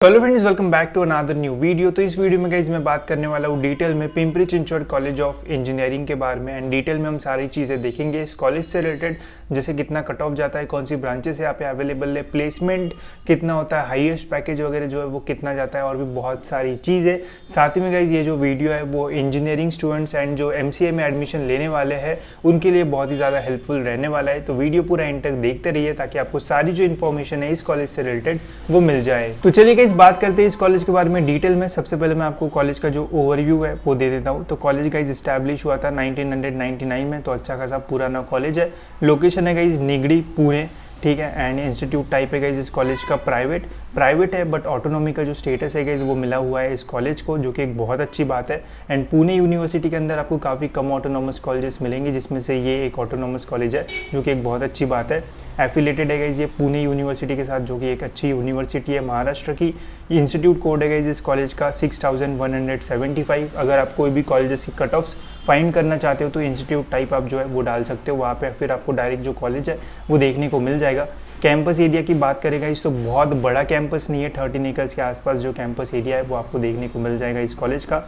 Hello friends, welcome back to another new video. तो इस video में गाइस मैं बात करने वाला हूँ डिटेल में Pimpri Chinchwad college of engineering के बारे में एंड डिटेल में हम सारी चीज़ें देखेंगे इस कॉलेज से रिलेटेड, जैसे कितना कट ऑफ जाता है, कौन सी ब्रांचेस यहाँ पे अवेलेबल है, प्लेसमेंट कितना होता है, हाईएस्ट पैकेज वगैरह जो है वो कितना जाता है और भी बहुत सारी चीज़ें। साथ ही में गाइज ये जो वीडियो है वो इंजीनियरिंग स्टूडेंट्स एंड जो MCA में एडमिशन लेने वाले हैं उनके लिए बहुत ही ज़्यादा हेल्पफुल रहने वाला है। तो वीडियो पूरा एंड तक देखते रहिए ताकि आपको सारी जो इन्फॉर्मेशन है इस कॉलेज से रिलेटेड वो मिल जाए। तो चलिए गाइस बात करते हैं इस कॉलेज के बारे में डिटेल में। सबसे पहले मैं आपको कॉलेज का जो ओवरव्यू है वो दे देता हूँ। तो कॉलेज गाइज इस्टेब्लिश हुआ था 1999 में, तो अच्छा खासा पुराना कॉलेज है। लोकेशन है गाइज निगड़ी, पुणे, ठीक है। एंड इंस्टीट्यूट टाइप है गाइज इस कॉलेज का प्राइवेट है, बट ऑटोनॉमी का जो स्टेटस है गाइज वो मिला हुआ है इस कॉलेज को, जो कि एक बहुत अच्छी बात है। एंड पुणे यूनिवर्सिटी के अंदर आपको काफ़ी कम ऑटोनॉमस कॉलेजेस मिलेंगे, जिसमें से ये एक ऑटोनॉमस कॉलेज है, जो कि एक बहुत अच्छी बात है। एफिलेटेड है गाइज ये पुणे यूनिवर्सिटी के साथ, जो कि एक अच्छी यूनिवर्सिटी है महाराष्ट्र की। इंस्टीट्यूट कोड है गाइज इस कॉलेज का 6175। अगर आप कोई भी कॉलेजेस की कट ऑफ्स फाइंड करना चाहते हो तो इंस्टीट्यूट टाइप आप जो है वो डाल सकते हो वहाँ पे, फिर आपको डायरेक्ट जो कॉलेज है वो देखने को मिल जाएगा। कैंपस एरिया की बात करेगा इस, तो बहुत बड़ा कैंपस नहीं है, 13 एकर्स के आसपास जो कैंपस एरिया है वो आपको देखने को मिल जाएगा इस कॉलेज का।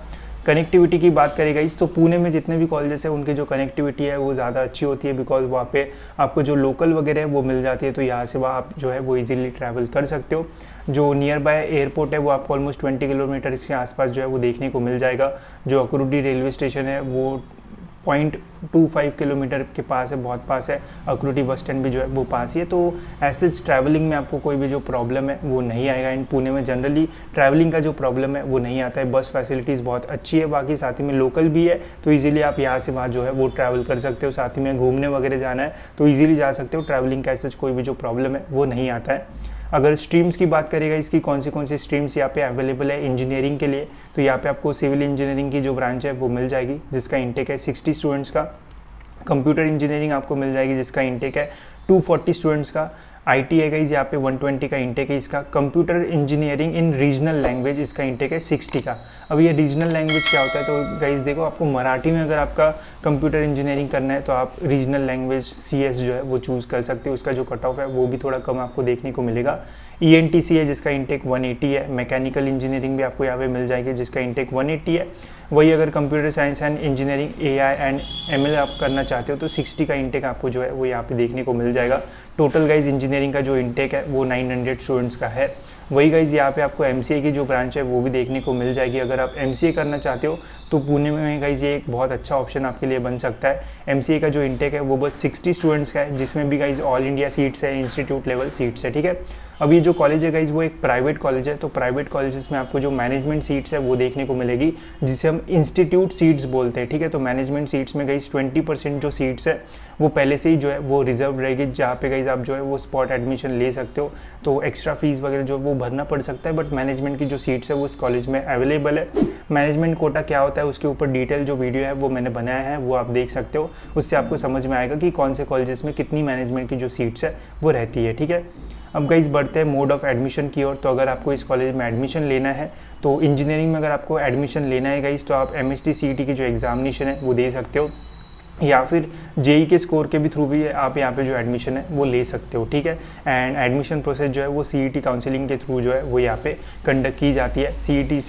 कनेक्टिविटी की बात करेगा इस, तो पुणे में जितने भी कॉलेजेस हैं उनकी जो कनेक्टिविटी है वो ज़्यादा अच्छी होती है, बिकॉज वहाँ पे आपको जो लोकल वगैरह है वो मिल जाती है, तो यहाँ से वहाँ आप जो है वो इजीली ट्रैवल कर सकते हो। जो नियर बाय एयरपोर्ट है वो आपको ऑलमोस्ट 20 किलोमीटर के आसपास जो है वो देखने को मिल जाएगा। जो अक्रूडी रेलवे स्टेशन है वो 0.25 किलोमीटर के पास है, बहुत पास है। अक्रूटी बस स्टैंड भी जो है वो पास ही है, तो ऐसे ट्रैवलिंग में आपको कोई भी जो प्रॉब्लम है वो नहीं आएगा। इन पुणे में जनरली ट्रैवलिंग का जो प्रॉब्लम है वो नहीं आता है, बस फैसिलिटीज़ बहुत अच्छी है। बाकी साथ ही में लोकल भी है, तो इजीली आप यहाँ से वहाँ जो है वो ट्रैवल कर सकते हो। साथ ही में घूमने वगैरह जाना है तो ईजिली जा सकते हो। ट्रैवलिंग का ऐसा कोई भी जो प्रॉब्लम है वो नहीं आता है। अगर स्ट्रीम्स की बात करेगा इसकी, कौन सी स्ट्रीम्स यहाँ पे अवेलेबल है इंजीनियरिंग के लिए, तो यहाँ पे आपको सिविल इंजीनियरिंग की जो ब्रांच है वो मिल जाएगी, जिसका इंटेक है 60 स्टूडेंट्स का। कंप्यूटर इंजीनियरिंग आपको मिल जाएगी, जिसका इंटेक है 240 स्टूडेंट्स का। IT है गाइज यहाँ पे 120 का इंटेक है इसका। Computer engineering in regional language, इसका इंटेक है 60 का। अब ये रीजनल लैंग्वेज क्या होता है, तो गाइज देखो, आपको मराठी में अगर आपका कंप्यूटर इंजीनियरिंग करना है तो आप रीजनल लैंग्वेज CS जो है वो चूज़ कर सकते हो। उसका जो कट ऑफ है वो भी थोड़ा कम आपको देखने को मिलेगा। ENTC है जिसका इंटेक 180 है। मैकेनिकल इंजीनियरिंग भी आपको यहाँ पे मिल जाएगी, जिसका इंटेक 180 है। वही अगर computer science and engineering AI and ML आप करना चाहते हो तो 60 का इंटेक आपको जो है वो यहाँ पे देखने को मिल जाएगा। टोटल गाइज इंजीनियरिंग का जो इंटेक है वो 900 स्टूडेंट्स का है। वही गाइज यहाँ पे आपको MCA की जो ब्रांच है वो भी देखने को मिल जाएगी। अगर आप MCA करना चाहते हो तो पुणे में गाइज ये एक बहुत अच्छा ऑप्शन आपके लिए बन सकता है। MCA का जो इंटेक है वो बस 60 स्टूडेंट्स का है, जिसमें भी गाइज ऑल इंडिया सीट्स है, इंस्टीट्यूट लेवल सीट्स है, ठीक है। अब ये जो कॉलेज है गाइज वो एक प्राइवेट कॉलेज है, तो प्राइवेट कॉलेजेस में आपको जो मैनेजमेंट सीट्स है वो देखने को मिलेगी, जिसे हम इंस्टीट्यूट सीट्स बोलते हैं, ठीक है। तो मैनेजमेंट सीट्स में गाइज 20% जो सीट्स है वो पहले से ही जो है वो रिजर्व रहेगी, जहाँ पे गाइज आप जो है वो स्पॉट एडमिशन ले सकते हो। तो एक्स्ट्रा फीस वगैरह जो वो भरना पड़ सकता है, बट मैनेजमेंट की जो सीट्स है वो इस कॉलेज में अवेलेबल है। मैनेजमेंट कोटा क्या होता है उसके ऊपर डिटेल जो वीडियो है वो मैंने बनाया है, वो आप देख सकते हो। उससे आपको समझ में आएगा कि कौन से कॉलेजेस में कितनी मैनेजमेंट की जो सीट्स है वो रहती है, ठीक है। अब गाइस बढ़ते हैं मोड ऑफ एडमिशन की ओर। तो अगर आपको इस कॉलेज में एडमिशन लेना है, तो इंजीनियरिंग में अगर आपको एडमिशन लेना है गाइस, तो आप MST CET की जो एग्जामिनेशन है वो दे सकते हो, या फिर JEE के स्कोर के भी थ्रू भी आप यहाँ पे जो एडमिशन है वो ले सकते हो, ठीक है। एंड एडमिशन प्रोसेस जो है वो CET काउंसलिंग के थ्रू जो है वो यहाँ पे कंडक्ट की जाती है। CET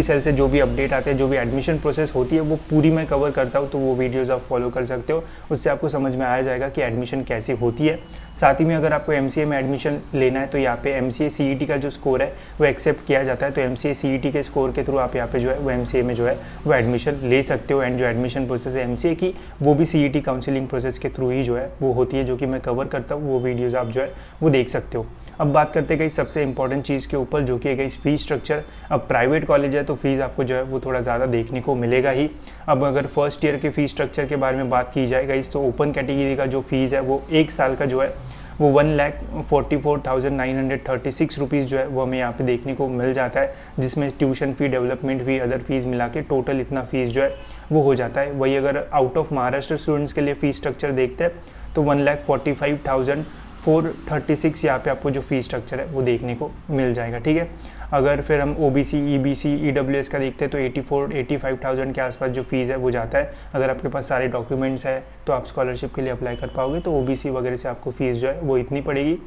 सेल से जो भी अपडेट आते हैं, जो भी एडमिशन प्रोसेस होती है वो पूरी मैं कवर करता हूँ, तो वो वीडियोज़ आप फॉलो कर सकते हो। उससे आपको समझ में आ जाएगा कि एडमिशन कैसी होती है। साथ ही में अगर आपको MCA में एडमिशन लेना है तो यहाँ पे MCA CET का जो स्कोर है वो एक्सेप्ट किया जाता है, तो MCA CET के स्कोर के थ्रू आप यहाँ पे जो है वो MCA में जो है वो एडमिशन ले सकते हो। एंड जो एडमिशन प्रोसेस है MCA की वो भी CET काउंसलिंग प्रोसेस के थ्रू ही जो है वो होती है, जो कि मैं कवर करता हूँ। वो वीडियोज़ आप जो है वो देख सकते हो। अब बात करते गई सबसे इंपॉर्टेंट चीज़ के ऊपर, जो कि है गई फीस स्ट्रक्चर। अब प्राइवेट कॉलेज है तो फीस आपको जो है वो थोड़ा ज़्यादा देखने को मिलेगा ही। अब अगर फर्स्ट ईयर के फीस स्ट्रक्चर के बारे में बात की जाए गई, तो ओपन कैटेगरी का जो फीस है वो 1 साल का जो है वो 1,44,936 रुपीज़ जो है वो हमें यहाँ पे देखने को मिल जाता है, जिसमें ट्यूशन फ़ी, डेवलपमेंट फ़ी, अदर फीस मिला के टोटल इतना फ़ीस जो है वो हो जाता है। वही अगर आउट ऑफ महाराष्ट्र स्टूडेंट्स के लिए फ़ीस स्ट्रक्चर देखते हैं तो 1,45,436 यहाँ पे आपको जो फीस स्ट्रक्चर है वो देखने को मिल जाएगा, ठीक है। अगर फिर हम OBC, EBC, EWS का देखते हैं तो 85,000 के आसपास जो फीस है वो जाता है। अगर आपके पास सारे डॉक्यूमेंट्स है तो आप स्कॉलरशिप के लिए अप्लाई कर पाओगे, तो OBC वगैरह से आपको फ़ीस जो है वो इतनी पड़ेगी।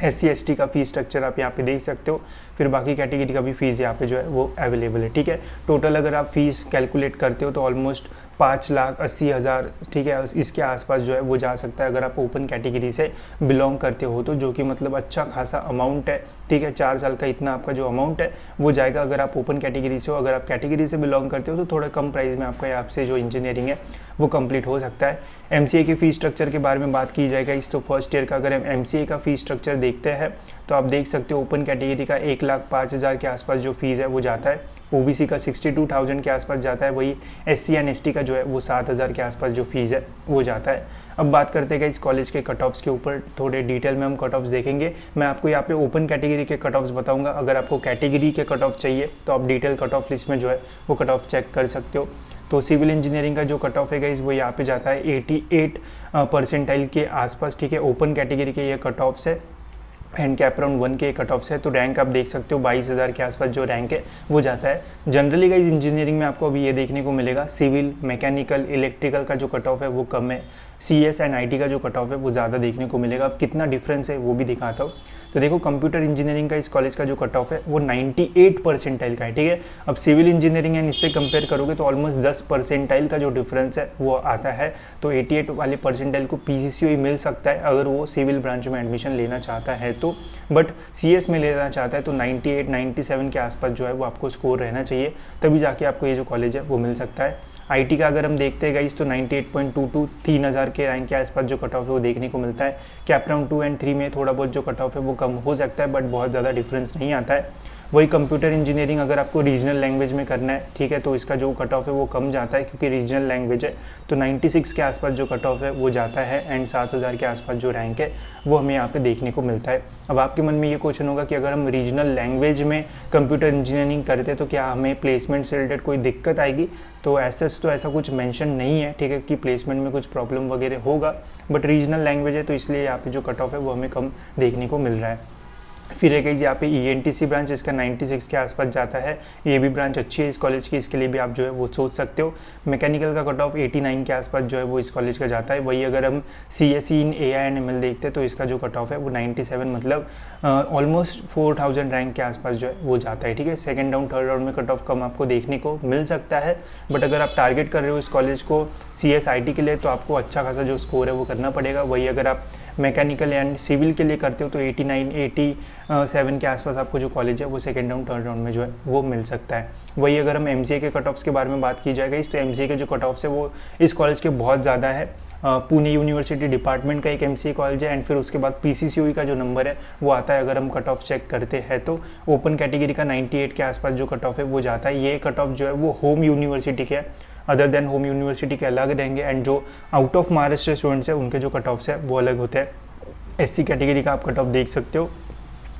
SC/ST का फीस स्ट्रक्चर आप यहाँ पे देख सकते हो। फिर बाकी कैटेगरी का भी फीस यहाँ पे जो है वो अवेलेबल है, ठीक है। टोटल अगर आप फीस कैलकुलेट करते हो तो ऑलमोस्ट 5,80,000, ठीक है, इसके आसपास जो है वो जा सकता है अगर आप ओपन कैटेगरी से बिलोंग करते हो तो, जो कि मतलब अच्छा खासा अमाउंट है, ठीक है। 4 साल का इतना आपका जो अमाउंट है वो जाएगा अगर आप ओपन कैटेगरी से हो। अगर आप कैटेगरी से बिलोंग करते हो तो थोड़ा कम प्राइस में आपका यहाँ से जो इंजीनियरिंग है वो कंप्लीट हो सकता है। MCA की फ़ीस स्ट्रक्चर के बारे में बात की जाएगा इस तो फर्स्ट ईयर का अगर हम MCA का फ़ीस स्ट्रक्चर देखते हैं तो आप देख सकते हो ओपन कैटेगरी का 1,05,000 के आसपास जो फीस है वो जाता है, OBC का 62,000 के आसपास जाता है, वही SC एंड ST का जो है वो 7,000 के आसपास जो फीस है वो जाता है। अब बात करते हैं इस कॉलेज के कट ऑफ्स के ऊपर, थोड़े डिटेल में हम कट ऑफ्स देखेंगे। मैं आपको यहाँ पे ओपन कैटेगरी के कट ऑफ्स बताऊंगा, अगर आपको कैटेगरी के कट ऑफ चाहिए तो आप डिटेल कट ऑफ लिस्ट में जो है वो कट ऑफ चेक कर सकते हो। तो सिविल इंजीनियरिंग का जो कट ऑफ है गाइस वो यहाँ पे जाता है 88 परसेंटाइल के आसपास, ठीक है। ओपन कैटेगरी के ये कट ऑफ्स है एंड कैप राउंड 1 के कट ऑफ्स है। तो रैंक आप देख सकते हो 22,000 के आसपास जो रैंक है वो जाता है। जनरली गाइस इंजीनियरिंग में आपको अभी ये देखने को मिलेगा सिविल, मैकेनिकल, इलेक्ट्रिकल का जो कट ऑफ है वो कम है, CS एंड IT का जो कट ऑफ है वो ज़्यादा देखने को मिलेगा। अब कितना डिफरेंस है वो भी दिखाता हूँ। तो देखो कंप्यूटर इंजीनियरिंग का इस कॉलेज का जो कट ऑफ है वो 98 परसेंटाइल का है, ठीक है। अब सिविल इंजीनियरिंग एंड इससे कंपेयर करोगे तो ऑलमोस्ट 10 परसेंटाइल का जो डिफरेंस है वो आता है। तो 88 वाले परसेंटाइल को PCCOE मिल सकता है अगर वो सिविल ब्रांच में एडमिशन लेना चाहता है तो, बट CS में लेना चाहता है तो 98, 97 के आसपास जो है वो आपको स्कोर रहना चाहिए, तभी जाके आपको ये जो कॉलेज है वो मिल सकता है। IT का अगर हम देखते हैं गाइस तो 98.22, 3,000 के रैंक के आसपास जो कट ऑफ है वो देखने को मिलता है। कैप राउंड 2 एंड 3 में थोड़ा बहुत जो कट ऑफ है वो कम हो सकता है, बट बहुत ज़्यादा डिफरेंस नहीं आता है। वही कंप्यूटर इंजीनियरिंग अगर आपको रीजनल लैंग्वेज में करना है, ठीक है, तो इसका जो कट ऑफ है वो कम जाता है क्योंकि रीजनल लैंग्वेज है। तो 96 के आसपास जो कट ऑफ है वो जाता है एंड 7,000 के आसपास जो रैंक है वो हमें यहाँ पे देखने को मिलता है। अब आपके मन में ये क्वेश्चन होगा कि अगर हम रीजनल लैंग्वेज में कंप्यूटर इंजीनियरिंग करते तो क्या हमें प्लेसमेंट से रिलेटेड कोई दिक्कत आएगी? तो ऐसा कुछ मेंशन नहीं है, ठीक है, कि प्लेसमेंट में कुछ प्रॉब्लम वगैरह होगा, बट रीजनल लैंग्वेज है तो इसलिए यहाँ पे जो कट ऑफ है वो हमें कम देखने को मिल रहा है। फिर है यहाँ पे ENTC ब्रांच, इसका 96 के आसपास जाता है। ये भी ब्रांच अच्छी है इस कॉलेज की, इसके लिए भी आप जो है वो सोच सकते हो। मैकेनिकल का कट ऑफ 89 के आसपास जो है वो इस कॉलेज का जाता है। वही अगर हम CSE in AI and ML देखते हैं तो इसका जो कट ऑफ है वो 97, मतलब ऑलमोस्ट 4,000 रैंक के आसपास जो है वो जाता है, ठीक है। सेकेंड राउंड, थर्ड राउंड में कट ऑफ कम आपको देखने को मिल सकता है, बट अगर आप टारगेट कर रहे हो इस कॉलेज को CS IT के लिए तो आपको अच्छा खासा जो स्कोर है वो करना पड़ेगा। वही अगर आप मैकेनिकल एंड सिविल के लिए करते हो तो 89, 87 के आसपास आपको जो कॉलेज है वो सेकेंड राउंड, थर्ड राउंड में जो है वो मिल सकता है। वही अगर हम MCA के कट ऑफ्स के बारे में बात की जाएगा तो MCA के जो कट ऑफ्स है वो इस कॉलेज के बहुत ज़्यादा है। पुणे यूनिवर्सिटी डिपार्टमेंट का एक MCA कॉलेज है एंड फिर उसके बाद PCCOE का जो नंबर है वो आता है अगर हम कट ऑफ चेक करते हैं तो। ओपन कैटेगरी का 98 के आसपास जो कट ऑफ है वो जाता है। ये कट ऑफ जो है वो होम यूनिवर्सिटी के अदर देन होम यूनिवर्सिटी के अलग रहेंगे एंड जो आउट ऑफ महाराष्ट्र स्टूडेंट्स हैं उनके जो कट ऑफ्स है वो अलग होते हैं। SC कैटेगरी का आप कट ऑफ देख सकते हो।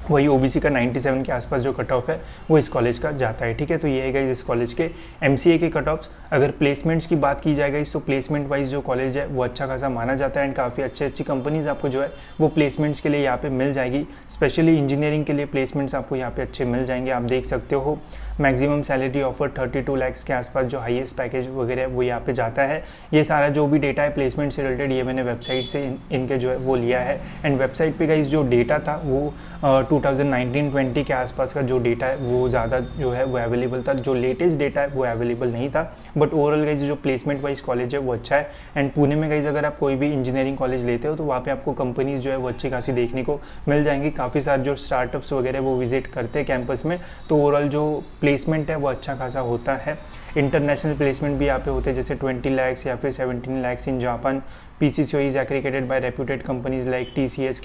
वही OBC का 97 के आसपास जो कट ऑफ है वो इस कॉलेज का जाता है, ठीक है। तो ये है गाइस इस कॉलेज के MCA के कट ऑफ्स। अगर प्लेसमेंट्स की बात की जाएगा तो प्लेसमेंट वाइज जो कॉलेज है वो अच्छा खासा माना जाता है एंड काफ़ी अच्छी कंपनीज आपको जो है वो प्लेसमेंट्स के लिए यहाँ पे मिल जाएगी। स्पेशली इंजीनियरिंग के लिए प्लेसमेंट्स आपको यहाँ पे अच्छे मिल जाएंगे। आप देख सकते हो मैक्सिमम सैलरी ऑफर 32 लाख के आसपास जो हाईएस्ट पैकेज वगैरह वो यहाँ पे जाता है। ये सारा जो भी डेटा है प्लेसमेंट से रिलेटेड ये मैंने वेबसाइट से इनके जो है वो लिया है एंड वेबसाइट पे गाइस जो डेटा था वो 2019-20 के आसपास का जो डेटा है वो ज़्यादा जो है वो अवेलेबल था। जो लेटेस्ट डेटा है वो अवेलेबल नहीं था, बट ओवरऑल गाइस जो प्लेसमेंट वाइज कॉलेज है वो अच्छा है। एंड पुणे में गाइस अगर आप कोई भी इंजीनियरिंग कॉलेज लेते हो तो वहाँ पे आपको कंपनीज जो है वो अच्छी खासी देखने को मिल जाएंगी। काफ़ी सारे जो स्टार्टअप्स वगैरह वो विजिट करते हैं कैंपस में, तो ओवरऑल जो प्लेसमेंट है वो अच्छा खासा होता है। इंटरनेशनल प्लेसमेंट भी यहाँ पे होते हैं जैसे 20 लाख या फिर 17 lakh in Japan. PCCOE is aggregated by reputed companies like TCS,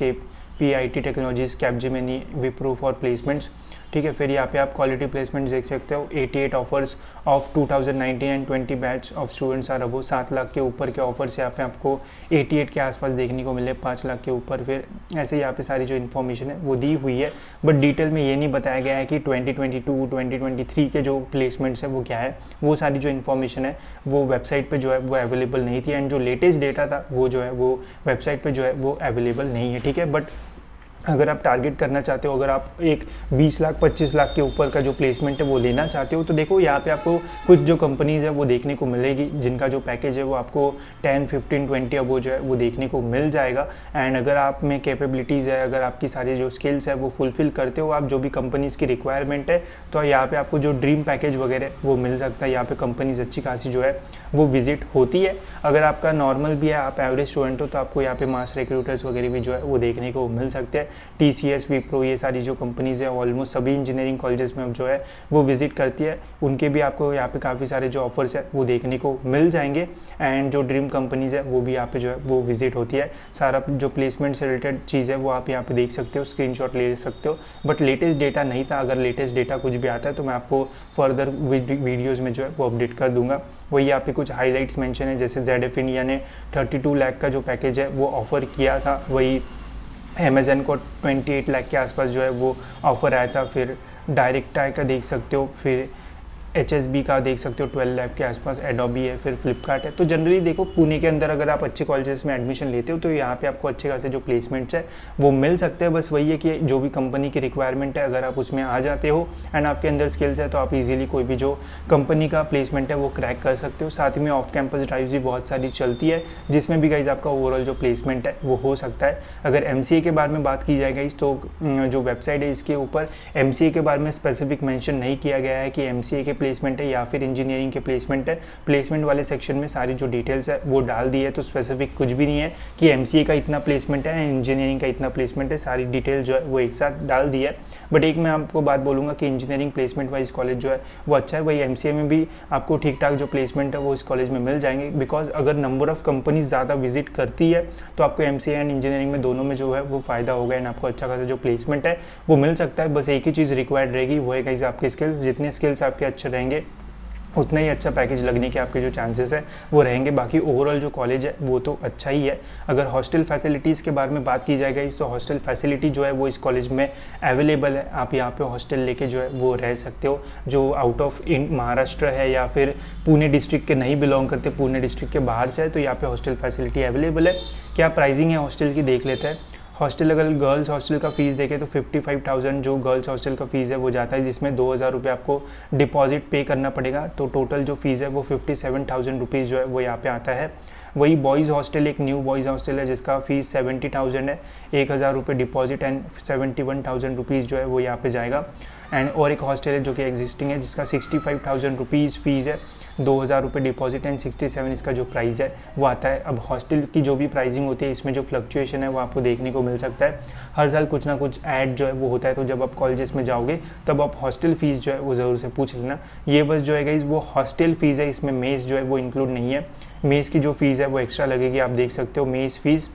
PIT technologies, Capgemini, Wipro for placements, ठीक है। फिर यहाँ पे आप क्वालिटी प्लेसमेंट देख सकते हो। 88 offers of 2019 and 20 batch of students are above. 7 lakh के ऊपर के ऑफर्स यहाँ पे आपको 88 के आसपास देखने को मिले, 5 लाख के ऊपर। फिर ऐसे यहाँ पे सारी जो इन्फॉर्मेशन है वो दी हुई है, बट डिटेल में ये नहीं बताया गया है कि 2022, 2023 के जो प्लेसमेंट्स है वो क्या है। वो सारी जो इन्फॉर्मेशन है वो वेबसाइट पर जो है वो अवेलेबल नहीं थी एंड जो लेटेस्ट डेटा था वो जो है वो वेबसाइट पर जो है वो अवेलेबल नहीं है, ठीक है। बट अगर आप टारगेट करना चाहते हो, अगर आप एक 20 लाख 25 लाख के ऊपर का जो प्लेसमेंट है वो लेना चाहते हो, तो देखो यहाँ पे आपको कुछ जो कंपनीज़ है वो देखने को मिलेगी जिनका जो पैकेज है वो आपको 10, 15, 20 अब वो जो है वो देखने को मिल जाएगा। एंड अगर आप में कैपेबिलिटीज़ है, अगर आपकी सारी जो स्किल्स है वो फुलफिल करते हो आप जो भी कंपनीज़ की रिक्वायरमेंट है, तो यहाँ पर आपको जो ड्रीम पैकेज वगैरह वो मिल सकता है। यहाँ पर कंपनीज़ अच्छी खासी जो है वो विजिट होती है। अगर आपका नॉर्मल भी है, आप एवरेज स्टूडेंट हो, तो आपको यहाँ पे मास रिक्रूटर्स वगैरह भी जो है वो देखने को मिल सकते हैं। TCS, विप्रो, ये सारी जो कंपनीज़ है ऑलमोस्ट सभी इंजीनियरिंग कॉलेजेस में अब जो है वो विजिट करती है। उनके भी आपको यहाँ पे काफ़ी सारे जो ऑफर्स है वो देखने को मिल जाएंगे। एंड जो ड्रीम कंपनीज़ है वो भी यहाँ पे जो है वो विजिट होती है। सारा जो प्लेसमेंट से रिलेटेड चीज़ है वो आप यहाँ पे देख सकते हो, स्क्रीनशॉट ले सकते हो। बट लेटेस्ट डेटा नहीं था, अगर लेटेस्ट डेटा कुछ भी आता है तो मैं आपको फर्दर वीडियोज़ में जो है वो अपडेट कर दूंगा। वही यहाँ पे कुछ हाईलाइट्स मेंशन है, जैसे ZF इंडिया ने 32 लाख का जो पैकेज है वो ऑफ़र किया था, वही अमेज़न को 28 लाख के आसपास जो है वो ऑफ़र आया था। फिर डायरेक्ट आई का देख सकते हो, फिर HSB का देख सकते हो 12 लाख के आसपास, एडोबी है, फिर फ्लिपकार्ट है। तो जनरली देखो पुणे के अंदर अगर आप अच्छे कॉलेजेस में एडमिशन लेते हो तो यहाँ पे आपको अच्छे खासे जो प्लेसमेंट्स है वो मिल सकते हैं। बस वही है कि जो भी कंपनी की रिक्वायरमेंट है अगर आप उसमें आ जाते हो एंड आपके अंदर स्किल्स है तो आप इजीली कोई भी जो कंपनी का प्लेसमेंट है वो क्रैक कर सकते हो। साथ में ऑफ कैंपस ड्राइव्स भी बहुत सारी चलती है जिसमें भी गाइज आपका ओवरऑल जो प्लेसमेंट है वो हो सकता है। अगर MCA के बारे में बात की जाए गाइज तो जो वेबसाइट है इसके ऊपर MCA के बारे में स्पेसिफिक मेंशन नहीं किया गया है कि MCA के प्लेसमेंट है या फिर इंजीनियरिंग के प्लेसमेंट है। प्लेसमेंट वाले सेक्शन में सारी जो डिटेल्स है वो डाल दी है, तो स्पेसिफिक कुछ भी नहीं है कि MCA का इतना प्लेसमेंट है, इंजीनियरिंग का इतना प्लेसमेंट है, सारी डिटेल जो है वो एक साथ डाल दी है। बट एक मैं आपको बात बोलूँगा कि इंजीनियरिंग प्लेसमेंट वाइज कॉलेज जो है वो अच्छा है। वही MCA में भी आपको ठीक ठाक जो प्लेसमेंट है वो इस कॉलेज में मिल जाएंगे, बिकॉज अगर नंबर ऑफ कंपनीज ज़्यादा विजिट करती है तो आपको MCA एंड इंजीनियरिंग में दोनों में जो है वो फ़ायदा होगा एंड आपको अच्छा खासा जो प्लेसमेंट है वो मिल सकता है। बस एक ही चीज़ रिक्वायर्ड रहेगी, वो है गाइस आपके स्किल्स। जितने स्किल्स आपके अच्छे रहेंगे उतना ही अच्छा पैकेज लगने के आपके जो चांसेस है वो रहेंगे। बाकी ओवरऑल जो कॉलेज है वो तो अच्छा ही है। अगर हॉस्टल फैसिलिटीज़ के बारे में बात की जाएगा तो हॉस्टल फैसिलिटी जो है वो इस कॉलेज में अवेलेबल है। आप यहाँ पे हॉस्टल लेके जो है वो रह सकते हो। जो आउट ऑफ महाराष्ट्र है या फिर पुणे डिस्ट्रिक्ट के नहीं बिलोंग करते, पुणे डिस्ट्रिक्ट के बाहर से है, तो यहाँ पे हॉस्टल फैसिलिटी अवेलेबल है। क्या प्राइसिंग है हॉस्टल की देख लेते हैं। हॉस्टल अगर गर्ल्स हॉस्टल का फ़ीस देखें तो 55,000 जो गर्ल्स हॉस्टल का फ़ीस है वो जाता है, जिसमें 2,000 रुपये आपको डिपॉजिट पे करना पड़ेगा। तो टोटल जो फ़ीस है वो 57,000 रुपीज़ जो है वो यहाँ पे आता है। वही बॉयज़ हॉस्टल, एक न्यू बॉयज़ हॉस्टल है जिसका फ़ीस 70,000 है, 1,000 रुपये डिपॉजिट एंड 71,000 रुपीज़ जो है वो यहाँ पे जाएगा। एंड और एक हॉस्टल है जो कि एग्जिस्टिंग है जिसका 65,000 रुपीज़ फ़ीस है, 2,000 रुपये डिपॉजिट एंड 67 इसका जो प्राइस है वो आता है। अब हॉस्टल की जो भी प्राइसिंग होती है इसमें जो फ्लक्चुएशन है वो आपको देखने को मिल सकता है। हर साल कुछ ना कुछ ऐड जो है वो होता है, तो जब आप कॉलेजेस में जाओगे तब आप हॉस्टल फ़ीस जो है वो ज़रूर से पूछ लेना। ये बस जो है गाइस वो हॉस्टल फ़ीस है, इसमें मेस जो है वो इंक्लूड नहीं है। मेस की जो फ़ीस है वो एक्स्ट्रा लगेगी, आप देख सकते हो। मेस फ़ीस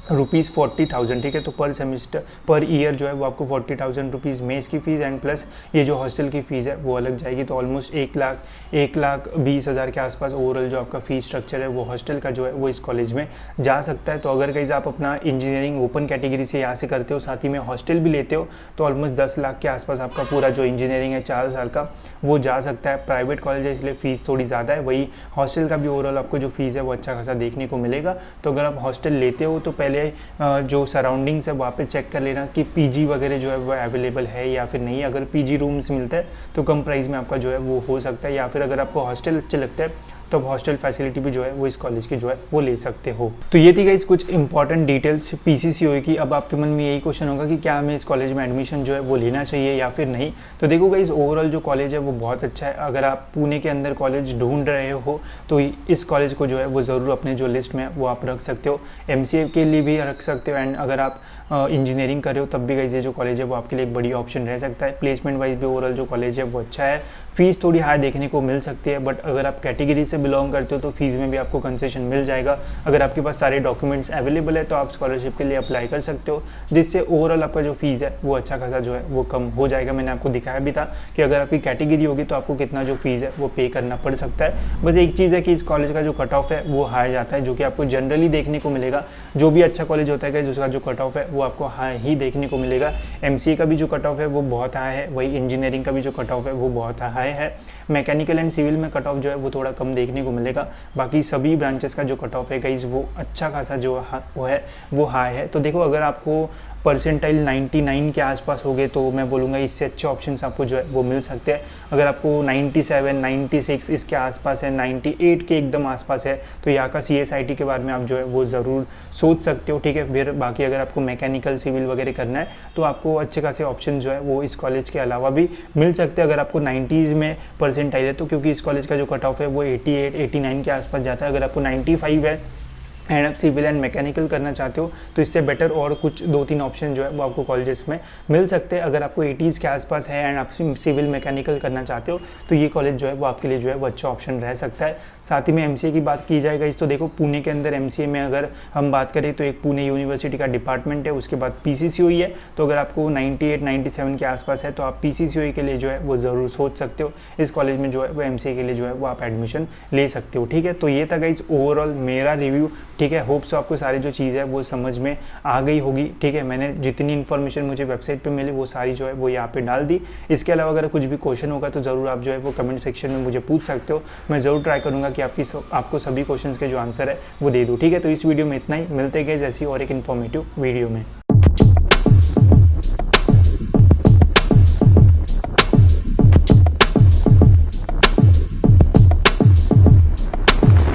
₹40,000, ठीक है। तो पर सेमेस्टर पर ईयर जो है वो आपको 40,000 रुपीज़ मेस की फ़ीस एंड प्लस ये जो हॉस्टल की फ़ीस है वो अलग जाएगी। तो ऑलमोस्ट 1,20,000 के आसपास ओवरऑल जो आपका फ़ीस स्ट्रक्चर है वो हॉस्टल का जो है वो इस कॉलेज में जा सकता है। तो अगर कहीं आप अपना इंजीनियरिंग ओपन कैटेगरी से यहाँ से करते हो, साथ ही में हॉस्टल भी लेते हो, तो ऑलमोस्ट 10 लाख के आसपास आपका पूरा जो इंजीनियरिंग है 4 साल का वो जा सकता है। प्राइवेट कॉलेज है इसलिए फ़ीस थोड़ी ज़्यादा है। वही हॉस्टल का भी ओवरऑल आपको जो फ़ीस है वो अच्छा खासा देखने को मिलेगा। तो अगर आप हॉस्टल लेते हो तो पहले जो सराउंडिंग्स है वहाँ पे चेक कर लेना कि PG वगैरह जो है वो अवेलेबल है या फिर नहीं। अगर PG रूम्स मिलता है तो कम प्राइस में आपका जो है वो हो सकता है, या फिर अगर आपको हॉस्टल अच्छा लगता है तो आप हॉस्टल फैसिलिटी भी जो है वो इस कॉलेज की जो है वो ले सकते हो। तो ये थी गाइस कुछ इंपॉर्टेंट डिटेल्स PCCOA की। अब आपके मन में यही क्वेश्चन होगा कि क्या हमें इस कॉलेज में एडमिशन जो है वो लेना चाहिए या फिर नहीं। तो देखो गाइस ओवरऑल जो कॉलेज है वो बहुत अच्छा है। अगर आप पुणे के अंदर कॉलेज ढूंढ रहे हो तो इस कॉलेज को जो है वो ज़रूर अपने जो लिस्ट में वो आप रख सकते हो। MCA के लिए भी रख सकते हो एंड अगर आप इंजीनियरिंग कर रहे हो तब भी गाइस ये जो कॉलेज है वो आपके लिए एक बड़ी ऑप्शन रह सकता है। प्लेसमेंट वाइज भी ओवरऑल जो कॉलेज है वो अच्छा है। फीस थोड़ी हाई देखने को मिल सकती है, बट अगर आप कैटेगरी से बिलोंग करते हो तो फीस में भी आपको कंसेशन मिल जाएगा। अगर आपके पास सारे डॉक्यूमेंट्स अवेलेबल है तो आप स्कॉलरशिप के लिए अप्लाई कर सकते हो, जिससे ओवरऑल आपका जो फीस है वो अच्छा खासा जो है वो कम हो जाएगा। मैंने आपको दिखाया भी था कि अगर आपकी कैटेगरी होगी तो आपको कितना जो फीस है वो पे करना पड़ सकता है। बस एक चीज़ है कि इस कॉलेज का जो कट ऑफ है वो हाई जाता है, जो कि आपको जनरली देखने को मिलेगा। जो भी अच्छा कॉलेज होता है गाइस उसका जो कट ऑफ है वो आपको हाई ही देखने को मिलेगा। एमसीए का भी जो कट ऑफ है वो बहुत हाई है, वही इंजीनियरिंग का भी जो कट ऑफ है वो बहुत हाई है। मैकेनिकल एंड सिविल में कट ऑफ जो है वो थोड़ा कम देखने को मिलेगा। बाकी सभी ब्रांचेस का जो कट ऑफ है गाइस वो अच्छा खासा जो वो है वो हाई है। तो देखो अगर आपको परसेंटाइल 99 के आसपास हो गए तो मैं बोलूँगा इससे अच्छे ऑप्शंस आपको जो है वो मिल सकते हैं। अगर आपको 97, 96 इसके आसपास है, 98 के एकदम आसपास है तो यहाँ का CSIT के बारे में आप जो है वो ज़रूर सोच सकते हो, ठीक है। फिर बाकी अगर आपको मैकेनिकल सिविल वगैरह करना है तो आपको अच्छे खासे ऑप्शन जो है वो इस कॉलेज के अलावा भी मिल सकते हैं अगर आपको 90s में परसेंटाइल है तो, क्योंकि इस कॉलेज का जो कट ऑफ है वो 88, 89 के आसपास जाता है। अगर आपको 95 है एंड आप सिविल एंड मैकेनिकल करना चाहते हो तो इससे बेटर और कुछ 2-3 ऑप्शन जो है वो आपको कॉलेजेस में मिल सकते हैं। अगर आपको 80s के आसपास है एंड आप सिविल मैकेनिकल करना चाहते हो तो ये कॉलेज जो है वो आपके लिए जो है वो अच्छा ऑप्शन रह सकता है। साथ ही में MCA की बात की जाएगा इस तो देखो पुणे के अंदर MCA में अगर हम बात करें तो एक पुणे यूनिवर्सिटी का डिपार्टमेंट है, उसके बाद PCCOE है। तो अगर आपको 98, 97 के आसपास है तो आप PCCOE के लिए जो है वो ज़रूर सोच सकते हो। इस कॉलेज में जो है वो MCA के लिए जो है वो आप एडमिशन ले सकते हो, ठीक है। तो ये था गाइस ओवरऑल मेरा रिव्यू, ठीक है। होप सो आपको सारी जो चीज़ है वो समझ में आ गई होगी, ठीक है। मैंने जितनी इन्फॉर्मेशन मुझे वेबसाइट पे मिली वो सारी जो है वो यहाँ पे डाल दी। इसके अलावा अगर कुछ भी क्वेश्चन होगा तो ज़रूर आप जो है वो कमेंट सेक्शन में मुझे पूछ सकते हो। मैं ज़रूर ट्राई करूँगा कि आपको सभी क्वेश्चन के जो आंसर है वो दे दूँ, ठीक है। तो इस वीडियो में इतना ही, मिलते गए जैसी और एक इन्फॉर्मेटिव वीडियो में।